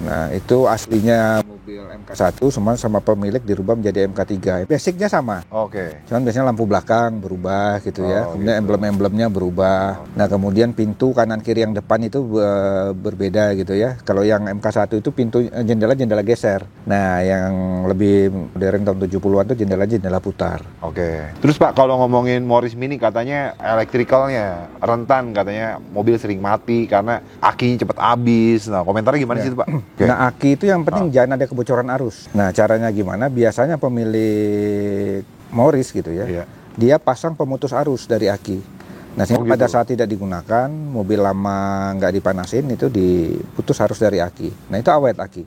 Nah, itu aslinya mobil MK1, sama pemilik dirubah menjadi MK3. Basicnya sama. Oke. Cuman biasanya lampu belakang berubah gitu ya. Oh, Kemudian gitu. emblem-emblemnya berubah. Nah, kemudian pintu kanan kiri yang depan itu berbeda gitu ya. Kalau yang MK1 itu pintu jendela geser. Nah, yang lebih modern tahun 70-an itu jendela putar. Oke. Terus Pak, kalau ngomongin Morris Mini katanya elektrikalnya rentan, katanya mobil sering mati karena akinya cepet habis. Nah, komentarnya gimana sih itu, Pak? Oke. Nah, aki itu yang penting jangan ada kebocoran arus. Nah, caranya gimana? Biasanya pemilik Morris gitu ya, Iya. dia pasang pemutus arus dari aki. Nah, sehingga gitu. pada saat tidak digunakan, mobil lama nggak dipanasin, itu diputus arus dari aki. Nah, itu awet aki.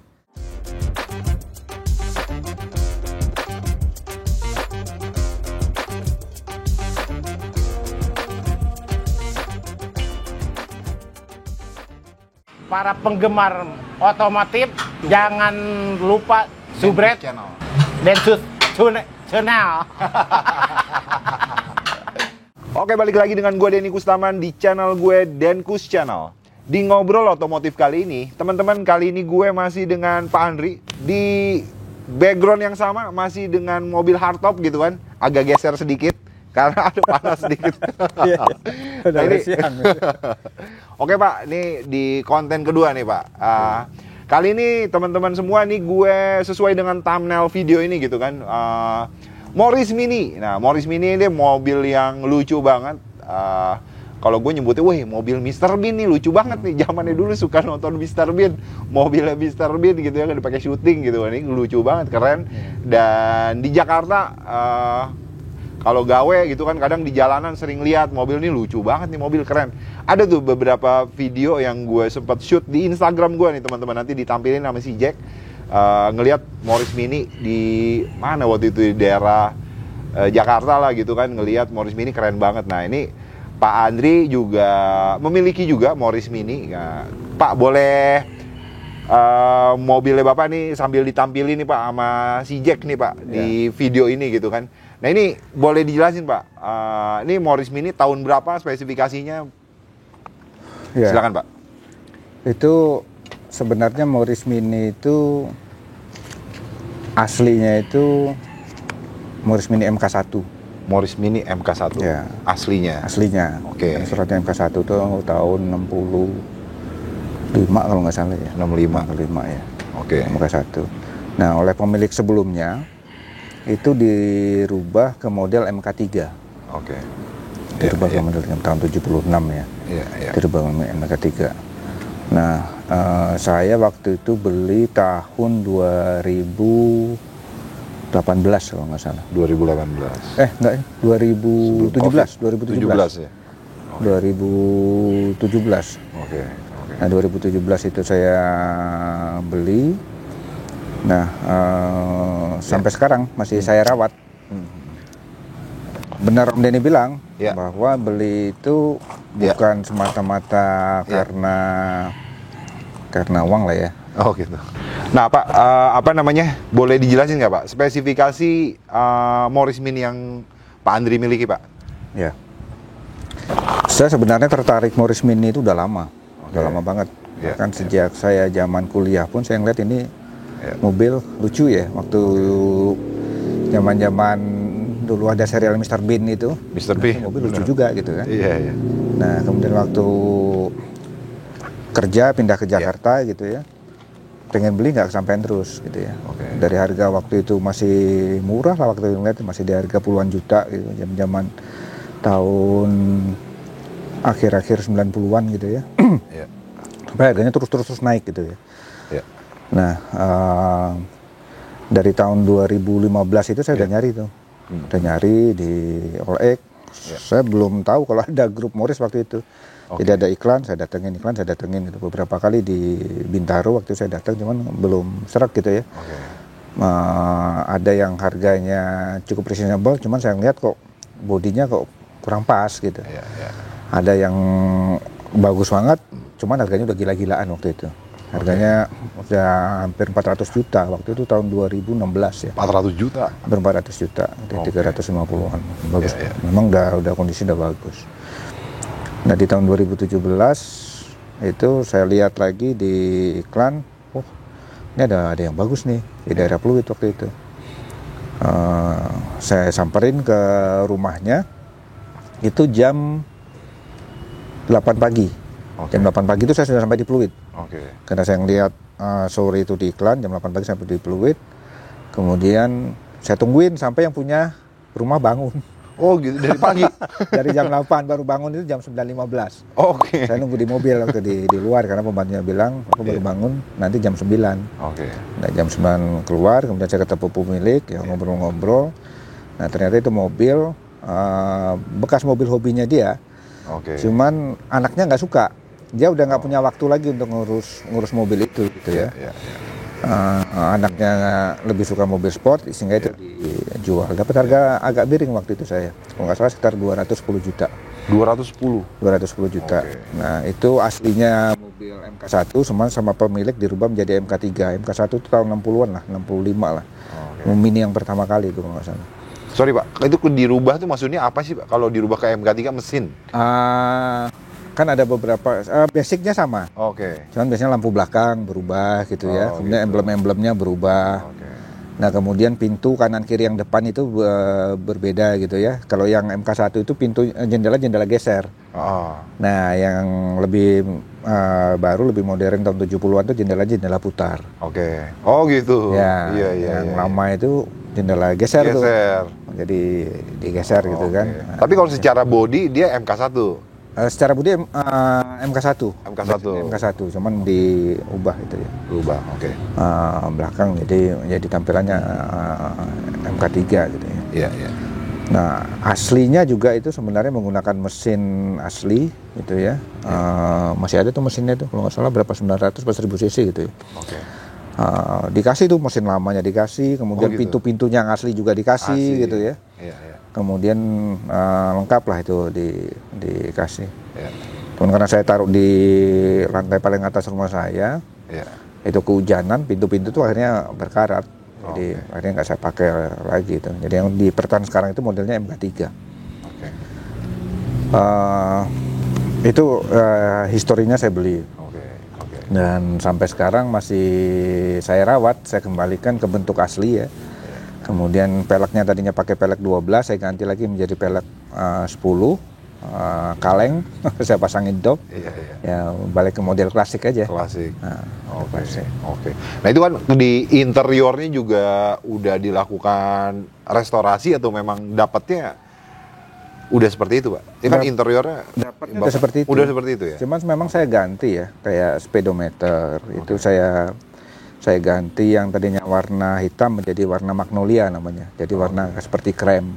Para penggemar otomotif jangan lupa subscribe Densus Channel. Oke, balik lagi dengan gue Denny Kustaman di channel gue Denkus Channel. Di ngobrol otomotif kali ini, teman-teman, kali ini gue masih dengan Pak Andri di background yang sama, masih dengan mobil hardtop gitu kan, agak geser sedikit karena ada panas sedikit. Udah ini, siang. Oke Pak, ini di konten kedua nih Pak. Kali ini teman-teman semua nih gue sesuai dengan thumbnail video ini gitu kan. Morris Mini. Nah, Morris Mini ini mobil yang lucu banget. Kalau gue nyebutnya, wih, mobil Mr. Bean nih lucu banget nih. Zamannya dulu suka nonton Mr. Bean, mobilnya Mr. Bean gitu ya, dipakai syuting gitu. Ini lucu banget, keren. Dan di Jakarta, kalau gawe gitu kan, kadang di jalanan sering lihat mobil ini lucu banget nih, mobil keren. Ada tuh beberapa video yang gue sempat shoot di Instagram gue nih teman-teman, nanti ditampilin sama si Jack. Ngelihat Morris Mini di mana waktu itu, di daerah Jakarta lah gitu kan, ngelihat Morris Mini keren banget. Nah, ini Pak Andri juga memiliki juga Morris Mini. Nah, Pak, boleh mobilnya Bapak nih sambil ditampilin nih Pak sama si Jack nih Pak di video ini gitu kan. Nah, ini boleh dijelasin Pak, ini Morris Mini tahun berapa spesifikasinya? Ya. Silakan Pak. Itu sebenarnya Morris Mini itu aslinya itu Morris Mini MK1. Morris Mini MK1 Ya. aslinya. Oke. Suratnya MK1 itu tahun 65 kalau nggak salah ya. 65 ya. Oke. MK1. Nah, oleh pemilik sebelumnya itu dirubah ke model MK3. Oke. Dirubah ke model tahun 76 ya. Iya. Dirubah ke MK3. Nah, saya waktu itu beli tahun 2018 kalau nggak salah. 2018. Enggak, 2017. 2017 ya. 2017. Oke. Nah, 2017 itu saya beli. Nah, sampai sekarang masih saya rawat. Benar Om Denny bilang bahwa beli itu bukan semata-mata karena uang lah ya. Oh gitu. Nah Pak, apa namanya? Boleh dijelasin nggak Pak? Spesifikasi Morris Mini yang Pak Andri miliki Pak? Ya. Saya sebenarnya tertarik Morris Mini itu udah lama. Udah lama banget. Kan sejak saya zaman kuliah pun saya ngeliat ini mobil lucu ya. Waktu zaman-zaman dulu ada serial Mr. Bean itu. Mr. Bean. Mobil lucu juga gitu kan. Iya. Nah, kemudian waktu kerja pindah ke Jakarta gitu ya. Pengen beli nggak kesampaian terus gitu ya. Dari harga waktu itu masih murah lah, waktu itu ngeliat masih di harga puluhan juta gitu. Zaman tahun akhir-akhir 90-an gitu ya. Sampai harganya terus naik gitu ya. Nah, dari tahun 2015 itu saya udah nyari tuh. Udah nyari di OLX. Saya belum tahu kalau ada grup Morris waktu itu. Jadi ada iklan, saya datengin gitu. Beberapa kali di Bintaro waktu saya datang, cuman belum serak gitu ya. Ada yang harganya cukup reasonable, cuman saya ngeliat kok bodinya kok kurang pas gitu. Ada yang bagus banget, cuman harganya udah gila-gilaan waktu itu. Harganya udah hampir 400 juta, waktu itu tahun 2016 ya. 400 juta? Hampir 400 juta, 350-an. Bagus, memang udah kondisi udah bagus. Nah, di tahun 2017 itu saya lihat lagi di iklan, ini ada yang bagus nih di daerah Pluit waktu itu. Saya samperin ke rumahnya itu jam 8 pagi. Oke. Jam 8 pagi itu saya sudah sampai di Pluit. Oke. Karena saya ngeliat sore itu di iklan, jam 8 pagi sampai di Pluit. Kemudian saya tungguin sampai yang punya rumah bangun. Oh gitu, dari pagi? Dari jam 8 baru bangun, itu jam 9.15. Oke. Saya nunggu di mobil waktu di luar karena pembantunya bilang aku baru bangun nanti jam 9. Oke. Nah, jam 9 keluar, kemudian saya ketemu pemilik, ya ngobrol-ngobrol. Nah, ternyata itu mobil bekas mobil hobinya dia. Oke. Cuman anaknya nggak suka. Dia udah nggak punya waktu lagi untuk ngurus mobil itu gitu ya. Iya, iya. Anaknya lebih suka mobil sport sehingga itu dijual. Dapat harga agak miring waktu itu saya. Kalau nggak salah sekitar 210 juta. 210. 210 juta. Oke. Nah, itu aslinya mobil MK1 sama pemilik dirubah menjadi MK3. MK1 itu tahun 60-an lah, 65 lah. Oke. Mini yang pertama kali itu kalau nggak salah. Sorry Pak, itu dirubah tuh maksudnya apa sih Pak? Kalau dirubah ke MK3 mesin? Kan ada beberapa, basicnya sama. Oke. Cuman biasanya lampu belakang berubah gitu ya. Oh, Kemudian gitu. emblem-emblemnya berubah. Oke. Nah, kemudian pintu kanan kiri yang depan itu berbeda gitu ya. Kalau yang MK1 itu pintu jendela geser. Oh. Nah, yang lebih baru, lebih modern tahun 70-an itu jendela putar. Oke. Oh gitu. Ya, Iya, iya. yang iya. lama itu jendela geser tuh. Geser. Jadi digeser gitu Oke. kan. Tapi kalau secara body dia MK1. Secara budi MK1. MK1. Cuman diubah itu ya. Berubah. Oke. Belakang jadi tampilannya MK3 gitu ya. Iya, iya. Nah, aslinya juga itu sebenarnya menggunakan mesin asli gitu ya. Masih ada tuh mesinnya tuh kalau nggak salah berapa 900 per 1000 cc gitu ya. Oke. Dikasih tuh mesin lamanya dikasih, kemudian gitu. pintu-pintunya yang asli juga dikasih Asli. gitu ya. Iya, iya. Kemudian lengkap lah itu dikasih. Iya. Cuman karena saya taruh di lantai paling atas rumah saya, Iya. itu kehujanan, pintu-pintu tuh akhirnya berkarat. Jadi Oke. akhirnya nggak saya pakai lagi itu. Jadi yang di pertan sekarang itu modelnya MK3. Oke. Itu historinya saya beli. Oke. Oke. Dan sampai sekarang masih saya rawat, saya kembalikan ke bentuk asli ya. Kemudian peleknya tadinya pakai pelek 12, saya ganti lagi menjadi pelek 10, kaleng, saya pasangin dop. Iya, iya. Ya balik ke model klasik aja. Klasik. Nah, Oke. klasik. Oke. Nah, itu kan di interiornya juga udah dilakukan restorasi atau memang dapatnya udah seperti itu, Pak? Ini kan interiornya Dapatnya udah seperti itu. Udah seperti itu ya? Cuman memang saya ganti ya, kayak speedometer itu saya ganti yang tadinya warna hitam menjadi warna magnolia namanya. Jadi warna seperti krem.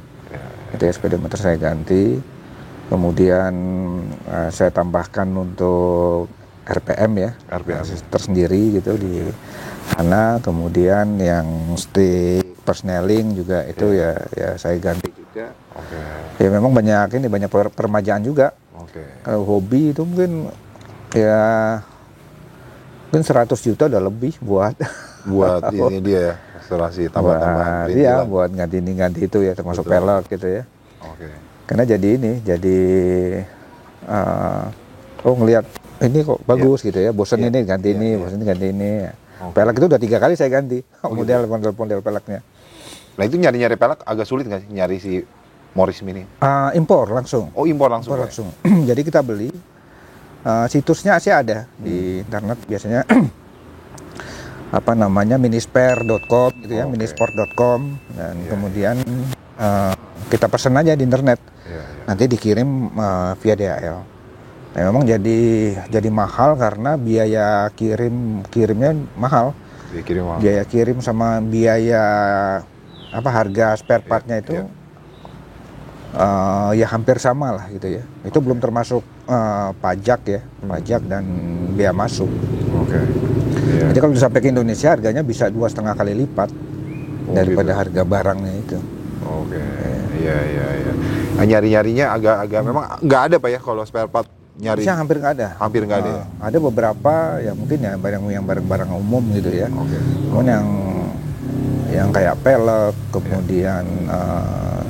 Itu ya speedometer saya ganti. Kemudian saya tambahkan untuk RPM ya, RPM. tersendiri gitu di sana. Kemudian yang stick persneling juga itu ya saya ganti juga. Oke. Ya memang banyak permajaan juga. Oke. Kalau hobi itu mungkin 100 juta udah lebih buat ini dia ya, restorasi tambah-tambahan perintilan. buat ganti itu ya, termasuk Betul. pelek gitu ya. Oke. Karena jadi ngelihat ini kok bagus gitu ya, bosan Iya. ini ganti Iya, ini, iya. bosan ini ganti ini. Oke. Pelek itu udah 3 kali saya ganti gitu. model peleknya. Nah, itu nyari-nyari pelek agak sulit nggak sih nyari si Morris Mini? Impor langsung. Oh, impor langsung. Impor Pak? langsung. Jadi kita beli, situsnya sih ada di internet biasanya. Minispare.com gitu ya, Oke. minisport.com, dan Iya, kemudian kita pesen aja di internet. Iya, iya. Nanti dikirim via DHL. Nah, memang jadi mahal karena biaya kirimnya mahal. Dikirim mahal. Biaya kirim sama biaya harga spare partnya itu iya. ya hampir sama lah gitu ya. Itu belum termasuk pajak ya, pajak dan biaya masuk. Oke. Iya. Jadi kalau sampai ke Indonesia harganya bisa 2,5 kali lipat daripada gitu. harga barangnya itu. Oke. Iya. Nah, nyari-nyarinya agak memang nggak ada Pak ya kalau spare part nyari. Bisa hampir nggak ada. Hampir nggak ada ya? Ada beberapa ya mungkin ya barang-barang umum gitu ya. Oke. Kemudian yang kayak pelek, kemudian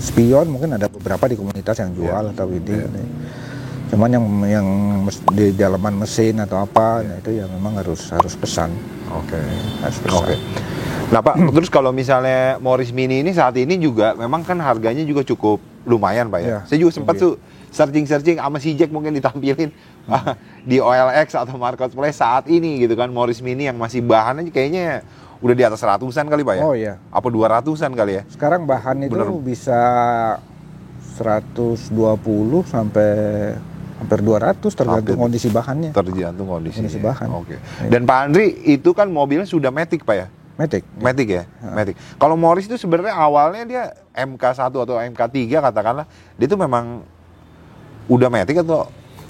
spion mungkin ada beberapa di komunitas yang jual atau ini. Iya. Cuman yang di dalaman mesin atau apa, nah itu ya memang harus pesan. Oke. Harus pesan. Oke. Nah Pak, terus kalau misalnya Morris Mini ini saat ini juga memang kan harganya juga cukup lumayan Pak ya. Ya, Saya juga sempat tinggi. tuh searching sama si Jack mungkin ditampilin di OLX atau Marketplace saat ini gitu kan, Morris Mini yang masih bahannya kayaknya udah di atas ratusan kali Pak ya? Oh iya. Apa 200-an kali ya? Sekarang bahan itu Bener. bisa 120 sampai hampir 200 tergantung Hampir. kondisi bahannya. Tergantung kondisinya. Kondisi bahan. Oke. Dan Pak Andri itu kan mobilnya sudah Matic Pak ya? Matic. Matic ya? Matic. Kalau Morris itu sebenarnya awalnya dia MK1 atau MK3 katakanlah, dia itu memang udah Matic atau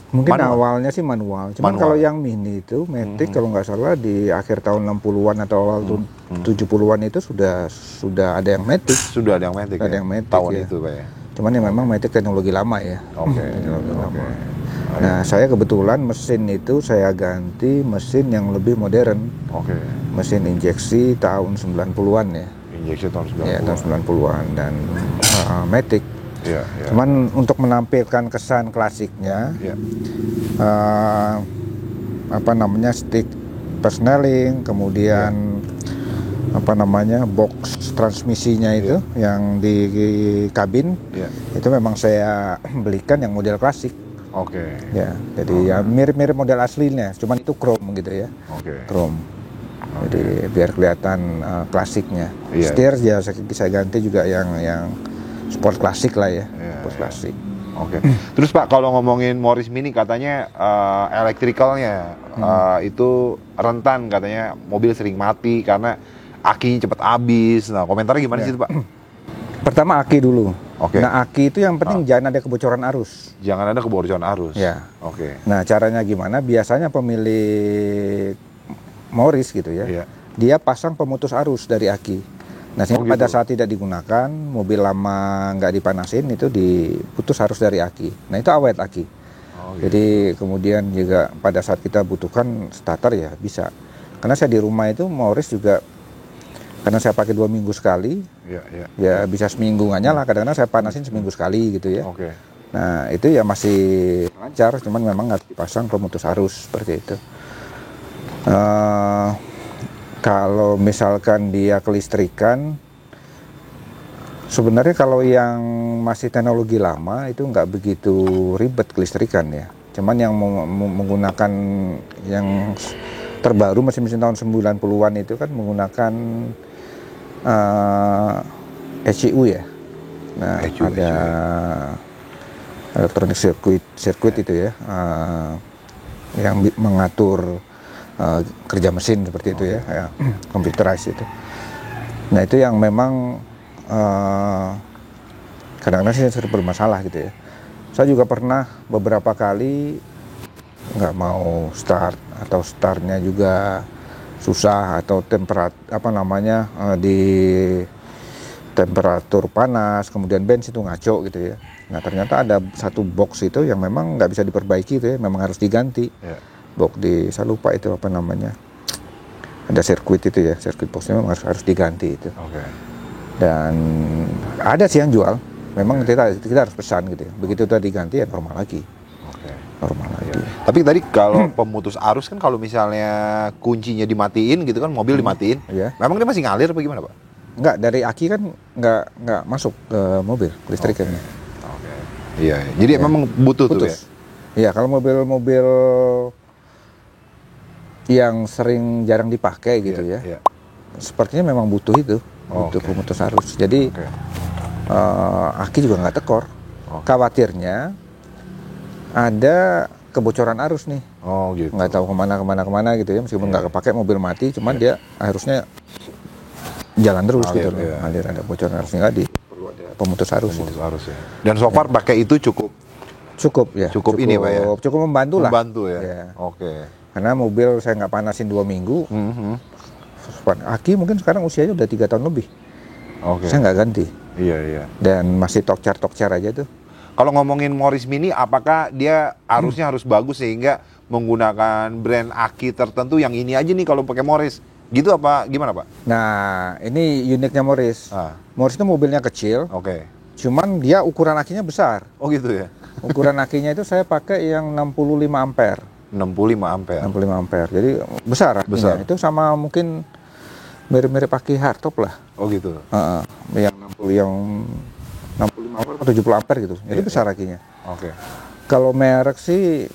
Mungkin manual? awalnya sih manual. Cuman Manual. kalau yang mini itu Matic kalau nggak salah di akhir tahun 60-an atau awal 70-an itu sudah ada yang Matic. Sudah ada yang Matic Ada ya? yang Matic, Tahun ya. itu Pak ya? Cuman ya memang Matic teknologi lama ya. Oke. Teknologi Oke. lama. Nah, saya kebetulan mesin itu saya ganti mesin yang lebih modern. Oke. Mesin injeksi tahun 90-an ya. Injeksi tahun 90. Ya, tahun 90-an dan Matic. Iya, iya. Cuman untuk menampilkan kesan klasiknya, Iya. apa namanya stick persneling, kemudian apa namanya box transmisinya itu yang di kabin, Iya. itu memang saya belikan yang model klasik. Oke. Ya, jadi ya mirip-mirip model aslinya, cuman itu chrome gitu ya, Oke. chrome. Jadi biar kelihatan klasiknya. Iya. Setir ya saya ganti juga yang sport klasik lah ya, Iya, sport iya. klasik. Oke. Terus Pak, kalau ngomongin Morris Mini katanya elektrikalnya itu rentan, katanya mobil sering mati karena akinya cepat habis. Nah, komentarnya gimana Ya. sih itu, Pak? Pertama aki dulu. Oke. Nah aki itu yang penting jangan ada kebocoran arus. Jangan ada kebocoran arus. Ya. Oke. Nah caranya gimana? Biasanya pemilik Morris gitu ya, Iya. dia pasang pemutus arus dari aki. Nah sehingga Oh, gitu. pada saat tidak digunakan, mobil lama nggak dipanasin itu diputus arus dari aki. Nah itu awet aki. Oh, gitu. Jadi kemudian juga pada saat kita butuhkan starter ya bisa. Karena saya di rumah itu Morris juga, karena saya pakai 2 minggu sekali, Iya, iya. ya bisa seminggu nggak nyala. Kadang-kadang saya panasin seminggu sekali gitu ya. Oke. Nah itu ya masih lancar, cuman memang harus dipasang pemutus arus seperti itu. Kalau misalkan dia kelistrikan, sebenarnya kalau yang masih teknologi lama itu nggak begitu ribet kelistrikan ya. Cuman yang menggunakan yang terbaru mesin-mesin tahun 90-an itu kan menggunakan ECU ya. Nah ECU. ada electronic circuit itu ya, yang mengatur kerja mesin seperti itu ya, computerized itu. Nah itu yang memang kadang-kadang sih sering bermasalah gitu ya. Saya juga pernah beberapa kali nggak mau start atau startnya juga susah atau di temperatur panas, kemudian bensin itu ngaco gitu ya. Nah ternyata ada satu box itu yang memang nggak bisa diperbaiki itu ya, memang harus diganti. Iya. Box saya lupa itu apa namanya, ada sirkuit itu ya, sirkuit boxnya memang harus diganti itu. Oke. Dan ada sih yang jual, memang kita harus pesan gitu ya, begitu itu diganti ya normal lagi, Oke. normal lagi. Tapi tadi kalau pemutus arus kan kalau misalnya kuncinya dimatiin gitu kan, mobil dimatiin, Iya. memang dia masih ngalir apa gimana, Pak? Enggak, dari aki kan nggak masuk ke mobil listrikannya. Oke. Iya, jadi memang butuh tuh ya. Putus. Iya, kalau mobil-mobil yang sering jarang dipakai gitu Iya, ya, iya. sepertinya memang butuh itu, butuh Oke. pemutus arus. Jadi Oke. aki juga nggak tekor. Oke. Khawatirnya ada kebocoran arus nih, Oh gitu. nggak tahu kemana gitu ya, meskipun nggak kepake mobil mati, cuman dia harusnya jalan terus Ngalir, gitu loh. iya. Ngalir, ada bocoran arus nggak di perlu ada pemutus arus itu. Pemutus arus ya. Dan so far pakai itu cukup Cukup ya, Cukup ini, Pak, ya? cukup membantu lah. membantu ya. Ya. Oke. Karena mobil saya nggak panasin 2 minggu, Mhm. aki mungkin sekarang usianya udah 3 tahun lebih, Oke. saya nggak ganti Iya, iya. dan masih tokcar aja tuh. Kalau ngomongin Morris Mini, apakah dia arusnya harus bagus sehingga menggunakan brand aki tertentu yang ini aja nih kalau pakai Morris? Gitu apa gimana, Pak? Nah ini uniknya Morris. Ah, Morris itu mobilnya kecil, oke. cuman dia ukuran akinya besar. Oh gitu ya. Ukuran akinya itu saya pakai yang 65 ampere. 65 ampere. 65 ampere. Jadi besar akinya. Besar. Itu sama mungkin mirip-mirip aki hardtop lah. Oh gitu. Yang 65 ampere atau 70 ampere gitu. Jadi besar akinya. Oke. Kalau merek sih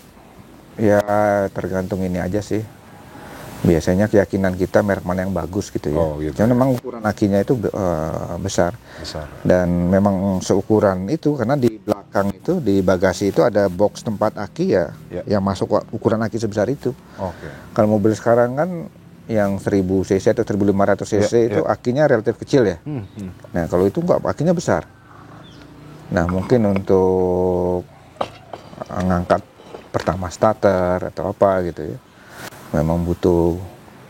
ya tergantung ini aja sih. Biasanya keyakinan kita merek mana yang bagus gitu ya. Oh, gitu. Cuman memang ukuran akinya itu besar. Besar. Dan memang seukuran itu karena di belakang itu di bagasi itu ada box tempat aki ya, yang masuk ukuran aki sebesar itu. Oke. Kalau mobil sekarang kan yang 1000 cc atau 1500 cc itu akinya relatif kecil ya. Nah, kalau itu enggak, akinya besar. Nah, mungkin untuk ngangkat pertama starter atau apa gitu ya, memang butuh,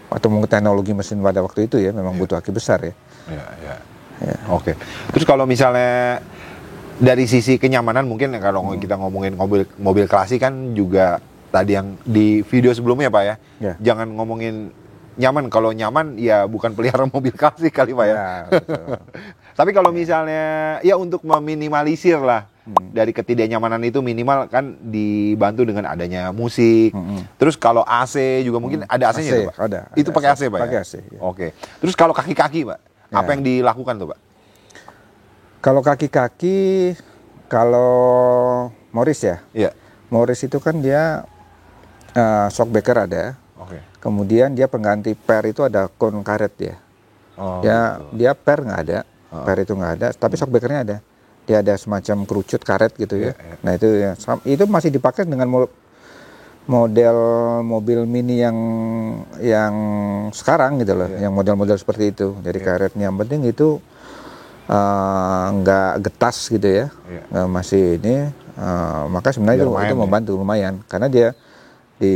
atau mungkin teknologi mesin pada waktu itu ya, memang butuh aki besar ya. Ya. Oke. Terus kalau misalnya dari sisi kenyamanan, mungkin kalau kita ngomongin mobil klasik kan juga tadi yang di video sebelumnya Pak ya, jangan ngomongin nyaman. Kalau nyaman ya bukan pelihara mobil klasik kali Pak ya. Betul. Tapi kalau misalnya ya untuk meminimalisir lah dari ketidaknyamanan itu, minimal kan dibantu dengan adanya musik. Terus kalau AC juga mungkin ada AC-nya tuh Pak? Ada. Itu pakai AC Pak Pakai ya? AC. Ya. Oke. Terus kalau kaki-kaki Pak, apa yang dilakukan tuh Pak? Kalau kaki-kaki, kalau Morris ya? Iya. Morris itu kan dia shockbreaker ada. Oke. Kemudian dia pengganti per itu ada kon karet ya. Oh, Ya, dia per nggak ada, per itu nggak ada, tapi shockbreakernya ada. Dia ada semacam kerucut karet gitu ya. Nah itu ya, itu masih dipakai dengan model mobil mini yang sekarang gitu loh, yang model-model seperti itu. Jadi karetnya yang penting itu nggak getas gitu ya, masih ini. Maka sebenarnya itu membantu lumayan, karena dia di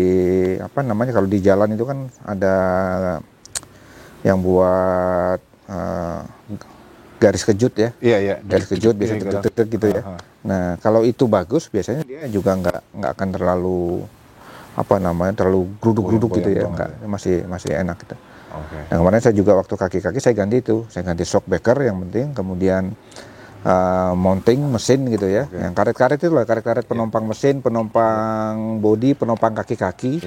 apa namanya, kalau di jalan itu kan ada yang buat garis kejut ya. Iya. Garis kejut biasa tek gitu ya. Nah, kalau itu bagus biasanya dia juga nggak akan terlalu apa namanya, terlalu geruduk-geruduk gitu ya. Enggak, masih enak gitu. Oke. Nah, kemarin saya juga waktu kaki-kaki saya ganti itu. Saya ganti shockbreaker yang penting, kemudian mounting mesin gitu ya. Yang karet-karet itu lah, karet-karet penompang mesin, penompang bodi, penompang kaki-kaki.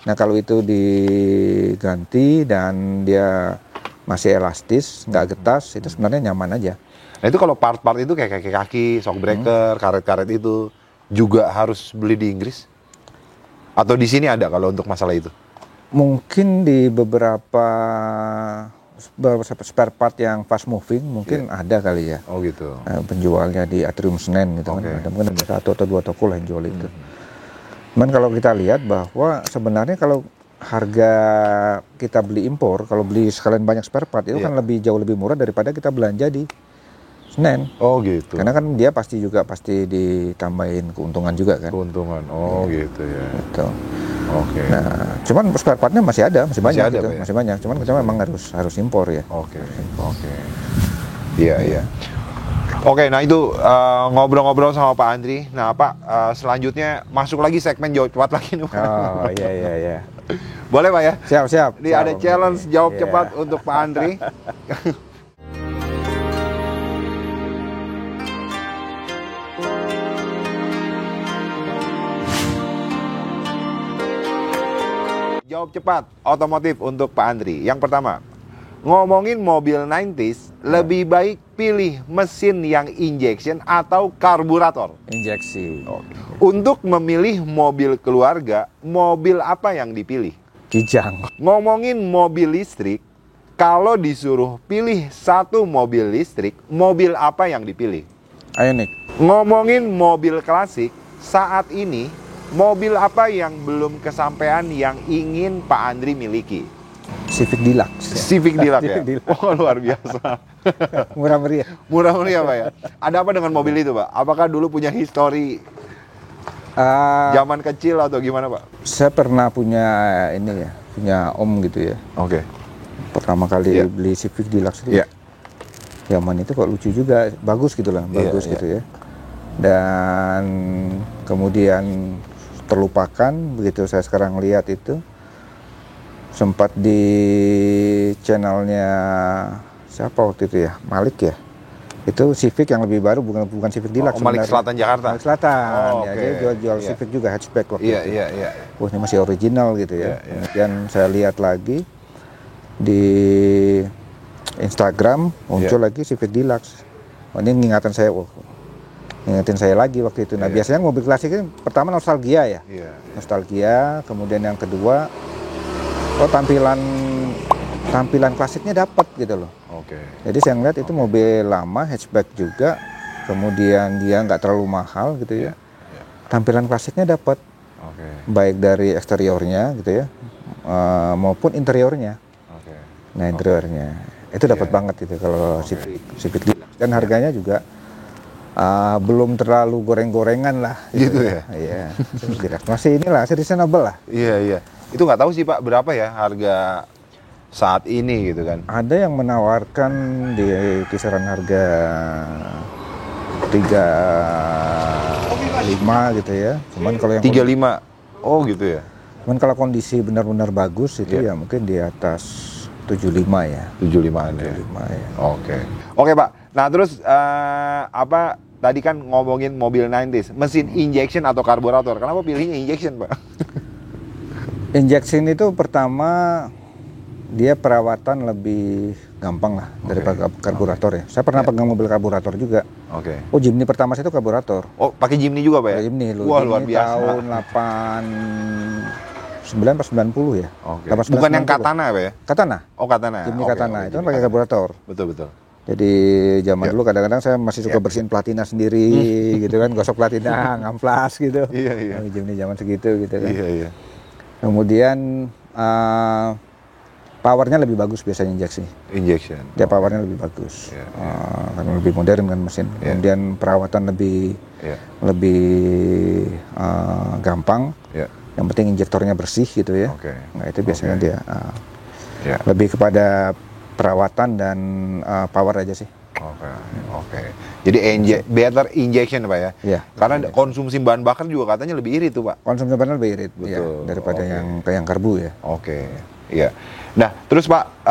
Nah, kalau itu diganti dan dia masih elastis, nggak getas, itu sebenarnya nyaman aja. Nah itu kalau part-part itu kayak kaki-kaki, shockbreaker, karet-karet itu juga harus beli di Inggris? Atau di sini ada kalau untuk masalah itu? Mungkin di beberapa spare part yang fast moving mungkin ada kali ya. Oh gitu. Penjualnya di Atrium Senen gitu kan. Ada mungkin ada 1 atau 2 toko lah yang jual itu. Cuman kalau kita lihat bahwa sebenarnya kalau harga kita beli impor, kalau beli sekalian banyak spare part itu kan jauh lebih murah daripada kita belanja di Senen. Oh gitu. Karena kan dia pasti ditambahin keuntungan juga kan. Keuntungan. Oh gitu ya. Gitu. Oke. Nah, cuman spare partnya masih ada, masih banyak gitu. Ya? Masih banyak. Cuman kita memang harus impor ya. Oke. Iya. Oke, nah itu ngobrol-ngobrol sama Pak Andri. Nah Pak, selanjutnya masuk lagi segmen jawab cepat lagi nih Pak. Oh iya. Boleh Pak ya? Siap. Ini ada challenge jawab cepat untuk Pak Andri. Jawab cepat otomotif untuk Pak Andri. Yang pertama, ngomongin mobil 90s, lebih baik pilih mesin yang injection atau karburator? Injeksi. Untuk memilih mobil keluarga, mobil apa yang dipilih? Kijang. Ngomongin mobil listrik, kalau disuruh pilih satu mobil listrik, mobil apa yang dipilih? Ioniq. Ngomongin mobil klasik, saat ini mobil apa yang belum kesampaian yang ingin Pak Andri miliki? Civic Deluxe. Civic Deluxe ya? Oh luar biasa. Murah meriah. Murah meriah Pak ya? Ada apa dengan mobil itu Pak? Apakah dulu punya histori zaman kecil atau gimana Pak? Saya pernah punya om gitu ya. Oke. Pertama kali beli Civic Deluxe itu. Zaman itu kok lucu juga, bagus gitu lah, gitu ya. Dan kemudian terlupakan, begitu saya sekarang lihat itu. Sempat di channelnya siapa waktu itu ya, Malik ya. Itu Civic yang lebih baru, bukan Civic Deluxe. Malik Selatan Jakarta. Malik Selatan, Oh, ya, oke. dia jual Iya. Civic juga hatchback waktu Iya, itu. iya, iya. Wah, ini masih original gitu ya. Iya, iya. Kemudian saya lihat lagi di Instagram muncul Iya. lagi Civic Deluxe. Oh, ini ngingetin saya lagi waktu itu. Nah, Iya. biasanya mobil klasik ini pertama nostalgia ya. Iya. Nostalgia, kemudian yang kedua tampilan klasiknya dapat gitu loh. Oke. Jadi saya ngeliat itu mobil lama, hatchback juga, kemudian dia nggak terlalu mahal gitu ya. Iya. Tampilan klasiknya dapat, Oke. baik dari eksteriornya gitu ya, maupun interiornya. Oke. Nah, interiornya itu dapat Iya. banget gitu kalau Civic Deluxe. Dan harganya juga belum terlalu goreng-gorengan lah. Gitu ya? Iya, Civic Deluxe. Masih masih reasonable lah. Iya, iya. Itu nggak tahu sih Pak berapa ya harga saat ini gitu kan. Ada yang menawarkan di kisaran harga 35 gitu ya. Cuman kalau yang 35. Oh gitu ya. cuman kalau kondisi benar-benar bagus itu Iya. ya mungkin di atas 75 ya. 75-an ya. 75 ya. Oke. Oke Pak. Nah terus apa tadi kan ngomongin mobil 90s, mesin injection atau karburator. Kenapa pilihnya injection Pak? Injection itu pertama dia perawatan lebih gampang lah daripada karburator ya. Saya pernah Iya. pegang mobil karburator juga. Oke. Oh, Jimny pertama saya itu karburator. Oh pakai Jimny juga Pak ya? Jimny lu. Wah Jimny luar biasa. tahun 89 pas 90 ya. Oke. 89, Bukan yang 90. Katana Pak ya? Katana. Oh Katana. Jimny Oke, Katana oke, itu kan Jimny pakai Katana. karburator. Betul betul. Jadi zaman Iya. dulu kadang-kadang saya masih suka Iya. bersihin platina sendiri gitu kan, gosok platina, ngamplas gitu. Iya, iya. Oh, Jimny zaman segitu gitu kan. Iya iya. Kemudian powernya lebih bagus biasanya injeksi. Injection. Dia powernya lebih bagus. Iya, Karena lebih modern kan mesin. Iya. Kemudian perawatan lebih Iya. gampang. Iya. Yang penting injektornya bersih gitu ya. Oke. Nah, itu biasanya Oke. dia Iya. lebih kepada perawatan dan power aja sih. Oke. Oke. Jadi better injection Pak ya? Iya. Karena konsumsi bahan bakar juga katanya lebih irit tuh Pak. Konsumsi bahan lebih irit ya, Betul, daripada oke. yang karbu ya. Oke, iya. Nah, terus Pak,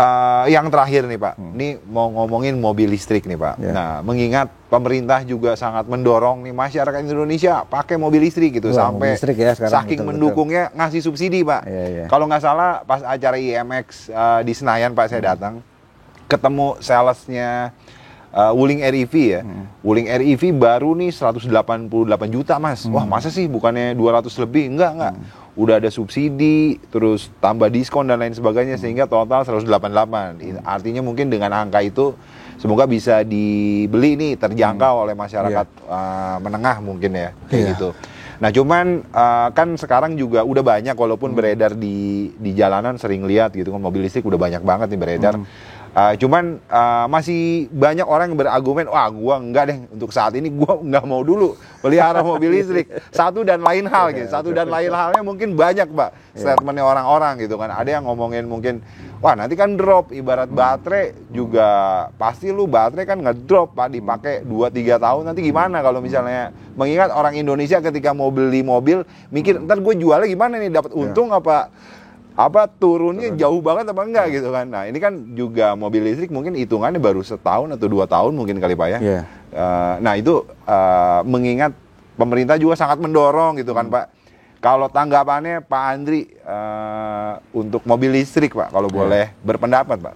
yang terakhir nih Pak, ini mau ngomongin mobil listrik nih Pak. Ya. Nah, mengingat pemerintah juga sangat mendorong nih masyarakat Indonesia pakai mobil listrik gitu, Wah, sampai mobil listrik ya sekarang, saking betul-betul. mendukungnya ngasih subsidi Pak. Iya, iya. Kalau nggak salah pas acara IMX di Senayan Pak saya datang, ketemu salesnya Wuling REV ya. Wuling REV baru nih 188 juta Mas. Wah masa sih bukannya 200 lebih? Enggak. Udah ada subsidi, terus tambah diskon dan lain sebagainya sehingga total 188. Artinya mungkin dengan angka itu semoga bisa dibeli nih, terjangkau oleh masyarakat menengah mungkin ya, kayak Iya. gitu. Nah cuman kan sekarang juga udah banyak walaupun beredar di jalanan sering lihat gitu kan mobil listrik udah banyak banget nih beredar. Cuman masih banyak orang yang berargumen, wah gua enggak deh untuk saat ini gua nggak mau dulu pelihara mobil listrik. Satu dan lain hal gitu. Satu dan lain halnya mungkin banyak Pak statementnya orang-orang gitu kan. Ada yang ngomongin mungkin, wah nanti kan drop ibarat baterai juga pasti lu baterai kan ngedrop Pak dipakai 2-3 tahun nanti gimana kalau misalnya mengingat orang Indonesia ketika mau beli mobil mikir ntar gue jualnya gimana nih dapat untung apa turunnya jauh banget apa enggak gitu kan. Nah ini kan juga mobil listrik mungkin hitungannya baru setahun atau 2 tahun mungkin kali Pak ya. Iya. Nah itu mengingat pemerintah juga sangat mendorong gitu kan Pak. Kalau tanggapannya Pak Andri untuk mobil listrik Pak kalau boleh berpendapat Pak.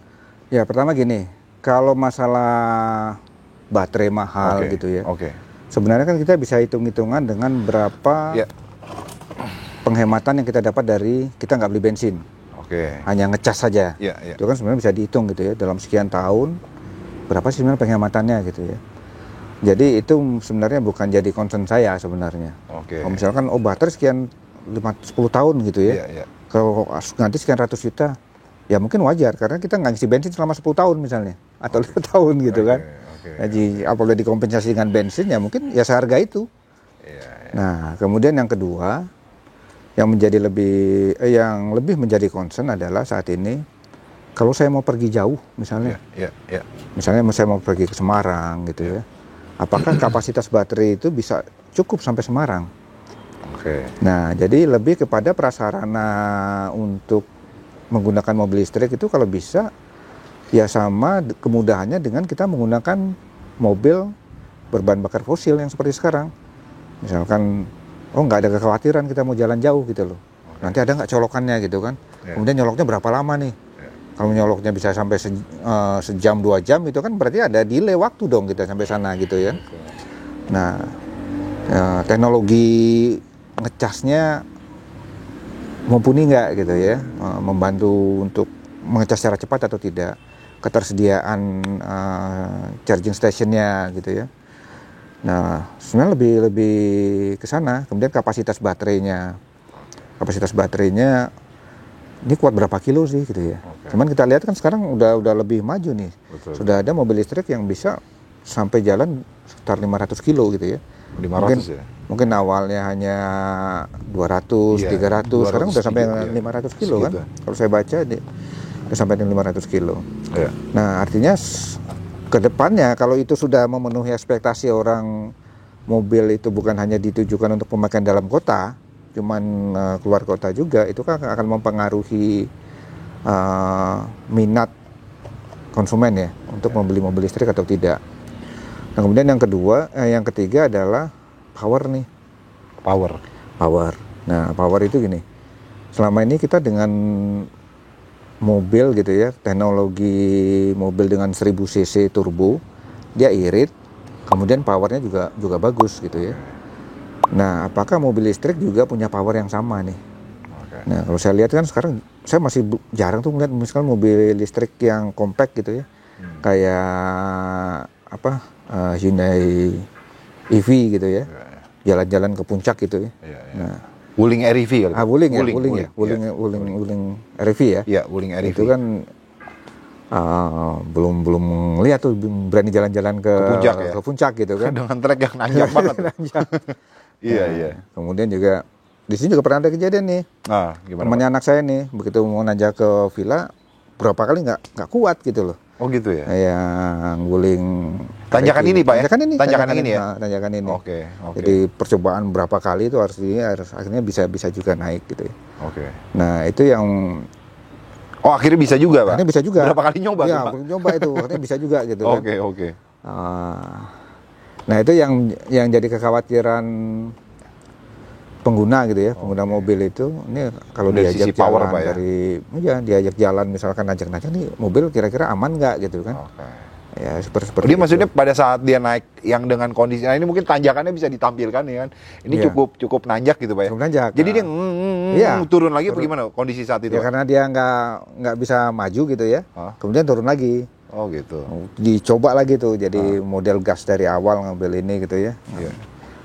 Ya pertama gini, kalau masalah baterai mahal Oke, gitu ya. Oke. Sebenarnya kan kita bisa hitung-hitungan dengan berapa Ya. penghematan yang kita dapat dari kita nggak beli bensin, Oke. hanya ngecas saja. Iya, iya. Itu kan sebenarnya bisa dihitung gitu ya dalam sekian tahun berapa sih sebenarnya penghematannya gitu ya. Jadi itu sebenarnya bukan jadi concern saya sebenarnya. Oke. Kalau misalkan baterai sekian 10 tahun gitu ya. Iya, iya. Kalau nanti sekian ratus juta, ya mungkin wajar karena kita nggak ngisi bensin selama 10 tahun misalnya atau 5 tahun gitu kan. Oke. Jadi apabila dikompensasi dengan bensin ya mungkin ya seharga itu. Iya, iya. Nah, kemudian yang kedua yang lebih menjadi concern adalah saat ini kalau saya mau pergi jauh misalnya, Iya, iya. misalnya saya mau pergi ke Semarang gitu ya, apakah kapasitas baterai itu bisa cukup sampai Semarang? Oke. Nah, jadi lebih kepada prasarana untuk menggunakan mobil listrik itu kalau bisa ya sama kemudahannya dengan kita menggunakan mobil berbahan bakar fosil yang seperti sekarang. Misalkan, nggak ada kekhawatiran kita mau jalan jauh gitu loh. Nanti ada nggak colokannya gitu kan. Kemudian nyoloknya berapa lama nih. Kalau nyoloknya bisa sampai sejam 2 jam itu kan berarti ada delay waktu dong kita sampai sana gitu ya. Nah, teknologi ngecasnya mumpuni nggak gitu ya, membantu untuk mengecas secara cepat atau tidak, ketersediaan charging stationnya gitu ya. Nah, sebenarnya lebih ke sana. Kemudian kapasitas baterainya ini kuat berapa kilo sih gitu ya. Cuman kita lihat kan sekarang udah lebih maju nih. Sudah ada mobil listrik yang bisa sampai jalan sekitar 500 kilo gitu ya. 500 mungkin awalnya hanya 200, 300, sekarang udah sampai 500 kilo kan. Kalau saya baca udah sampai 500 kilo. Nah, artinya ke depannya kalau itu sudah memenuhi ekspektasi orang, mobil itu bukan hanya ditujukan untuk pemakaian dalam kota, cuman keluar kota juga, itu kan akan mempengaruhi minat konsumen ya untuk membeli mobil listrik atau tidak. Nah, kemudian yang ketiga adalah power nih. Power. Nah, power itu gini. Selama ini kita dengan mobil gitu ya, teknologi mobil dengan 1000 cc turbo, dia irit, kemudian powernya juga bagus gitu ya. Nah, apakah mobil listrik juga punya power yang sama nih? Nah, kalau saya lihat kan sekarang saya masih jarang tuh melihat misalkan mobil listrik yang compact gitu ya, kayak Hyundai EV gitu ya, jalan-jalan ke puncak gitu ya. Nah, Wuling REV kali. Wuling REV ya. Iya, Wuling REV. Itu kan belum lihat tuh berani jalan-jalan ke puncak ya. Ke puncak gitu kan. Dengan trek yang nanjak banget. Iya. Kemudian juga di sini juga pernah ada kejadian nih. Gimana? Temannya anak saya nih, begitu mau nanjak ke villa, berapa kali nggak kuat gitu loh. Oh gitu ya. Yang guling tanjakan ini Pak ya? Tanjakan ini ya? Tanjakan ini. Oke. Jadi percobaan berapa kali itu harus akhirnya bisa juga naik gitu ya. Oke. Nah, itu yang akhirnya bisa juga Pak? Akhirnya bisa juga. Berapa kali nyoba ya, Pak? nyoba itu, akhirnya bisa juga gitu kan. Oke. Nah, itu yang jadi kekhawatiran pengguna gitu ya, pengguna mobil itu. Ini kalau dari diajak sisi power, jalan Pak, ya? diajak jalan misalkan najak-najak nih mobil kira-kira aman nggak gitu kan? Ya seperti Dia itu. maksudnya pada saat dia naik yang dengan kondisi, ini mungkin tanjakannya bisa ditampilkan ya kan? Ini cukup nanjak gitu Pak ya? Cukup nanjak. Jadi dia turun lagi apa gimana kondisi saat itu? Ya karena dia nggak bisa maju gitu ya, kemudian turun lagi. Oh gitu. Dicoba lagi tuh, jadi model gas dari awal ngambil ini gitu ya.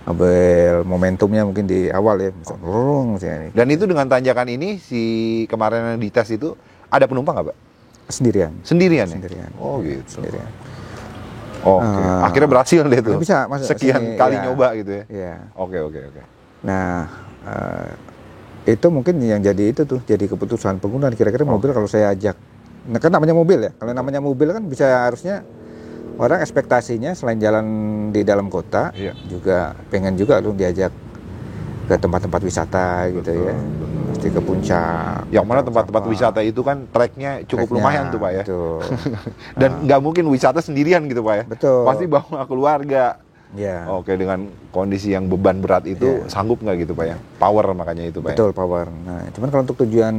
Ambil momentumnya mungkin di awal ya, misalnya. Dan itu dengan tanjakan ini si kemarin yang dites itu ada penumpang nggak Pak? Sendirian. Sendirian. Oh gitu. Sendirian. Oke. Akhirnya berhasil deh tuh. Bisa sekian kali nyoba gitu ya. Iya. Oke. Nah, itu mungkin yang jadi itu tuh, jadi keputusan pengguna. Kira-kira mobil kalau saya ajak, nah kan namanya mobil ya. Kalau namanya mobil kan bisa harusnya orang ekspektasinya selain jalan di dalam kota, juga pengen juga lu diajak ke tempat-tempat wisata gitu ya, pasti ke puncak. Yang mana tempat-tempat wisata itu kan treknya cukup lumayan tuh Pak ya. Dan nggak mungkin wisata sendirian gitu Pak ya. Betul. Pasti bawa keluarga. Ya. Oke, dengan kondisi yang beban berat itu sanggup nggak gitu Pak ya? Power makanya itu Pak. Betul, power. Nah, cuman kalau untuk tujuan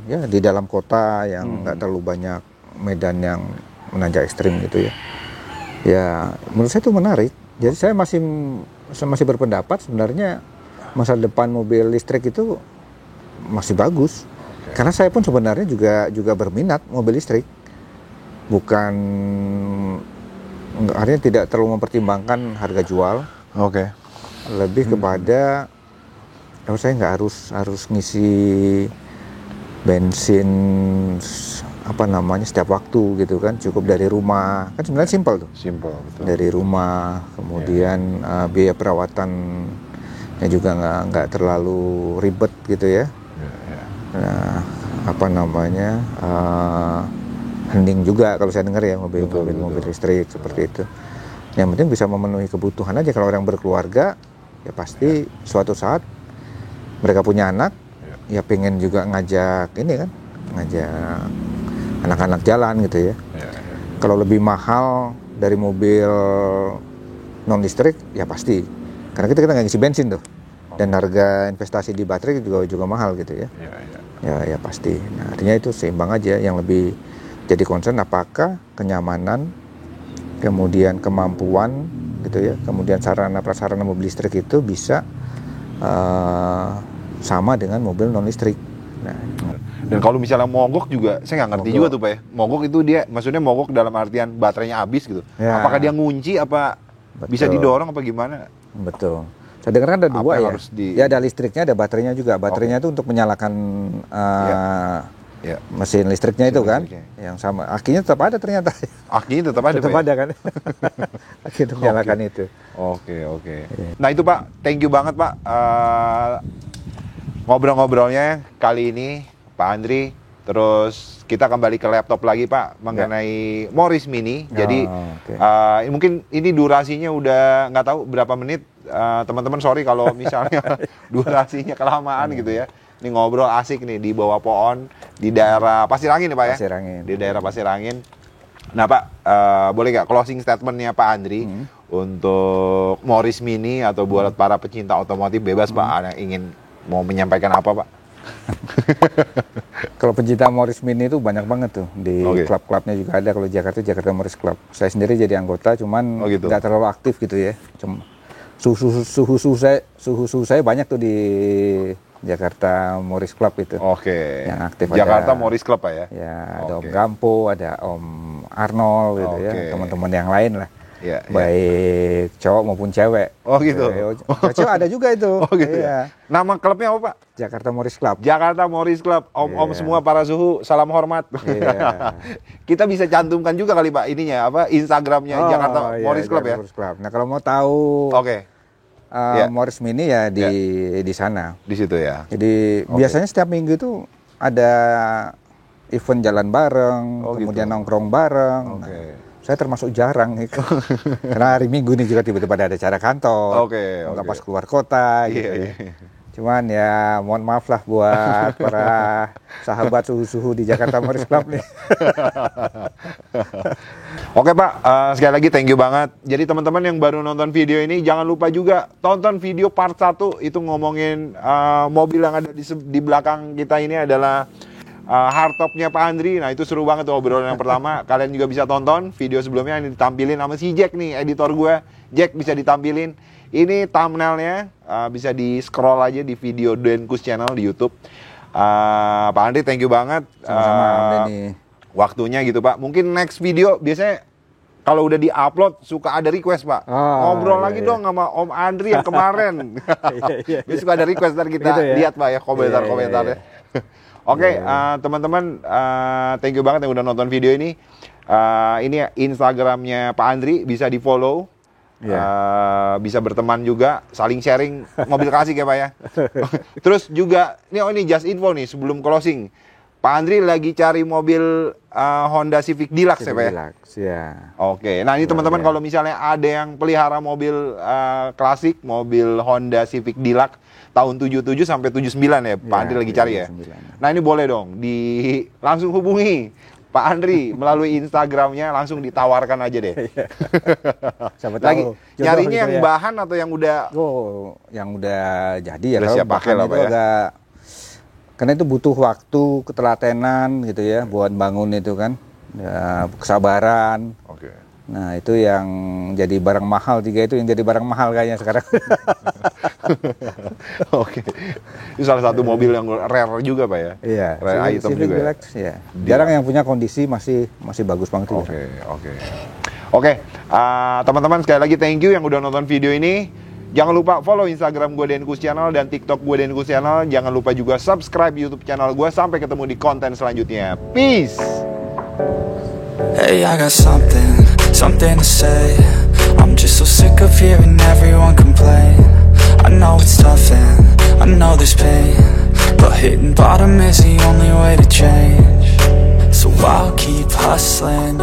ya di dalam kota yang nggak terlalu banyak medan yang menanjak ekstrim gitu ya. Ya, menurut saya itu menarik. Jadi saya masih berpendapat sebenarnya masa depan mobil listrik itu masih bagus. Karena saya pun sebenarnya juga berminat mobil listrik. Bukan, artinya tidak terlalu mempertimbangkan harga jual. Oke. Lebih kepada saya nggak harus ngisi bensin setiap waktu gitu kan, cukup dari rumah, kan sebenarnya simpel Betul. Dari rumah, kemudian biaya perawatannya juga nggak terlalu ribet gitu ya. Nah, hening juga kalau saya dengar ya mobil listrik seperti itu. Yang penting bisa memenuhi kebutuhan aja. Kalau orang berkeluarga ya pasti suatu saat mereka punya anak, ya pengen juga ngajak anak-anak jalan gitu ya. Kalau lebih mahal dari mobil non listrik ya pasti, karena kita nggak ngisi bensin tuh, dan harga investasi di baterai juga mahal gitu ya. Ya pasti. Nah, artinya itu seimbang aja. Yang lebih jadi concern apakah kenyamanan, kemudian kemampuan gitu ya, kemudian sarana prasarana mobil listrik itu bisa sama dengan mobil non listrik. Nah, dan kalau misalnya mogok juga, saya nggak ngerti juga tuh Pak ya. Mogok itu dia, maksudnya mogok dalam artian baterainya habis gitu. Ya. Apakah dia ngunci, apa bisa didorong, apa gimana? Betul. Saya dengar kan ada dua ya. Ya ada listriknya, ada baterainya juga. Baterainya itu untuk menyalakan mesin listriknya itu kan, yang sama. Akinya tetap ada ternyata. Akinya tetap ada. Tetap ada kan. Aki untuk menyalakan itu. Oke. Nah itu Pak, thank you banget Pak. Ngobrol-ngobrolnya kali ini Pak Andri, terus kita kembali ke laptop lagi Pak mengenai Morris Mini. Jadi mungkin ini durasinya udah nggak tahu berapa menit, teman-teman sorry kalau misalnya durasinya kelamaan gitu ya. Ini ngobrol asik nih di bawah pohon di daerah Pasirangin ya Pak ya? Pasirangin. Di daerah Pasirangin. Nah Pak, boleh nggak closing statementnya Pak Andri untuk Morris Mini atau buat para pecinta otomotif bebas Pak, ada yang ingin mau menyampaikan apa Pak? Kalau pencinta Morris Mini itu banyak banget tuh, di klub-klubnya juga ada. Kalau Jakarta Morris Club. Saya sendiri jadi anggota, cuman nggak terlalu aktif gitu ya. Cuma suhu saya banyak tuh di Jakarta Morris Club itu. Yang aktif. Jakarta Morris Club Pak ya? Ya, ada Om Gampo, ada Om Arnold gitu ya, teman-teman yang lain lah. Baik cowok maupun cewek. Cewek ada juga itu. Nama klubnya apa Pak? Jakarta Morris Club. Jakarta Morris Club. Om semua para suhu, salam hormat. Kita bisa cantumkan juga kali Pak ininya apa, Instagramnya Jakarta Morris Club ya. Nah kalau mau tahu Morris Mini ya di sana. Di situ ya. Jadi biasanya setiap minggu itu ada event jalan bareng, kemudian nongkrong bareng. Saya termasuk jarang nih, karena hari Minggu ini juga tiba-tiba ada acara kantor, nggak pas keluar kota gitu ya. Cuman ya mohon maaf lah buat para sahabat suhu-suhu di Jakarta Morris Club nih. Oke Pak, sekali lagi thank you banget. Jadi teman-teman yang baru nonton video ini, jangan lupa juga tonton video part 1, itu ngomongin mobil yang ada di belakang kita ini adalah hardtopnya Pak Andri. Nah itu seru banget tuh obrolan yang pertama. Kalian juga bisa tonton video sebelumnya yang ditampilin sama si Jack nih, editor gue. Jack bisa ditampilin. Ini thumbnailnya, bisa di scroll aja di video Denkus Channel di YouTube. Pak Andri thank you banget. Sama-sama waktunya gitu Pak. Mungkin next video biasanya kalau udah di-upload suka ada request Pak. Ngobrol lagi dong sama Om Andri yang kemarin. Biasanya suka ada request, ntar kita lihat Pak ya komentar-komentarnya. Teman-teman, thank you banget yang udah nonton video ini. Ini Instagramnya Pak Andri, bisa di follow, bisa berteman juga, saling sharing mobil klasik ya Pak ya. Terus juga, ini just info nih sebelum closing, Pak Andri lagi cari mobil Honda Civic Deluxe ya Pak ya? Deluxe, ya. Nah ini teman-teman kalau misalnya ada yang pelihara mobil klasik, mobil Honda Civic Deluxe tahun 77 sampai 79 ya, Pak Andri lagi cari ya. Nah ini boleh dong, langsung hubungi Pak Andri melalui Instagramnya, langsung ditawarkan aja deh. Lagi nyarinya yang bahan atau yang udah? Yang udah jadi ya. Udah siap pakai lah Pak ya. Karena itu butuh waktu, ketelatenan gitu ya, buat bangun itu kan, ya, kesabaran. Nah itu yang jadi barang mahal, itu yang jadi barang mahal kayaknya sekarang. Itu salah satu mobil yang rare juga Pak ya? Iya, rare item juga Deluxe, ya. Jarang yang punya kondisi masih bagus banget. Teman-teman sekali lagi thank you yang udah nonton video ini. Jangan lupa follow Instagram gue Denkus Channel dan TikTok gue Denkus Channel. Jangan lupa juga subscribe YouTube channel gue. Sampai ketemu di konten selanjutnya. Peace! Hey, I got something to say. I'm just so sick of hearing everyone complain. I know it's tough and I know there's pain, but hitting bottom is the only way to change. So I'll keep hustling.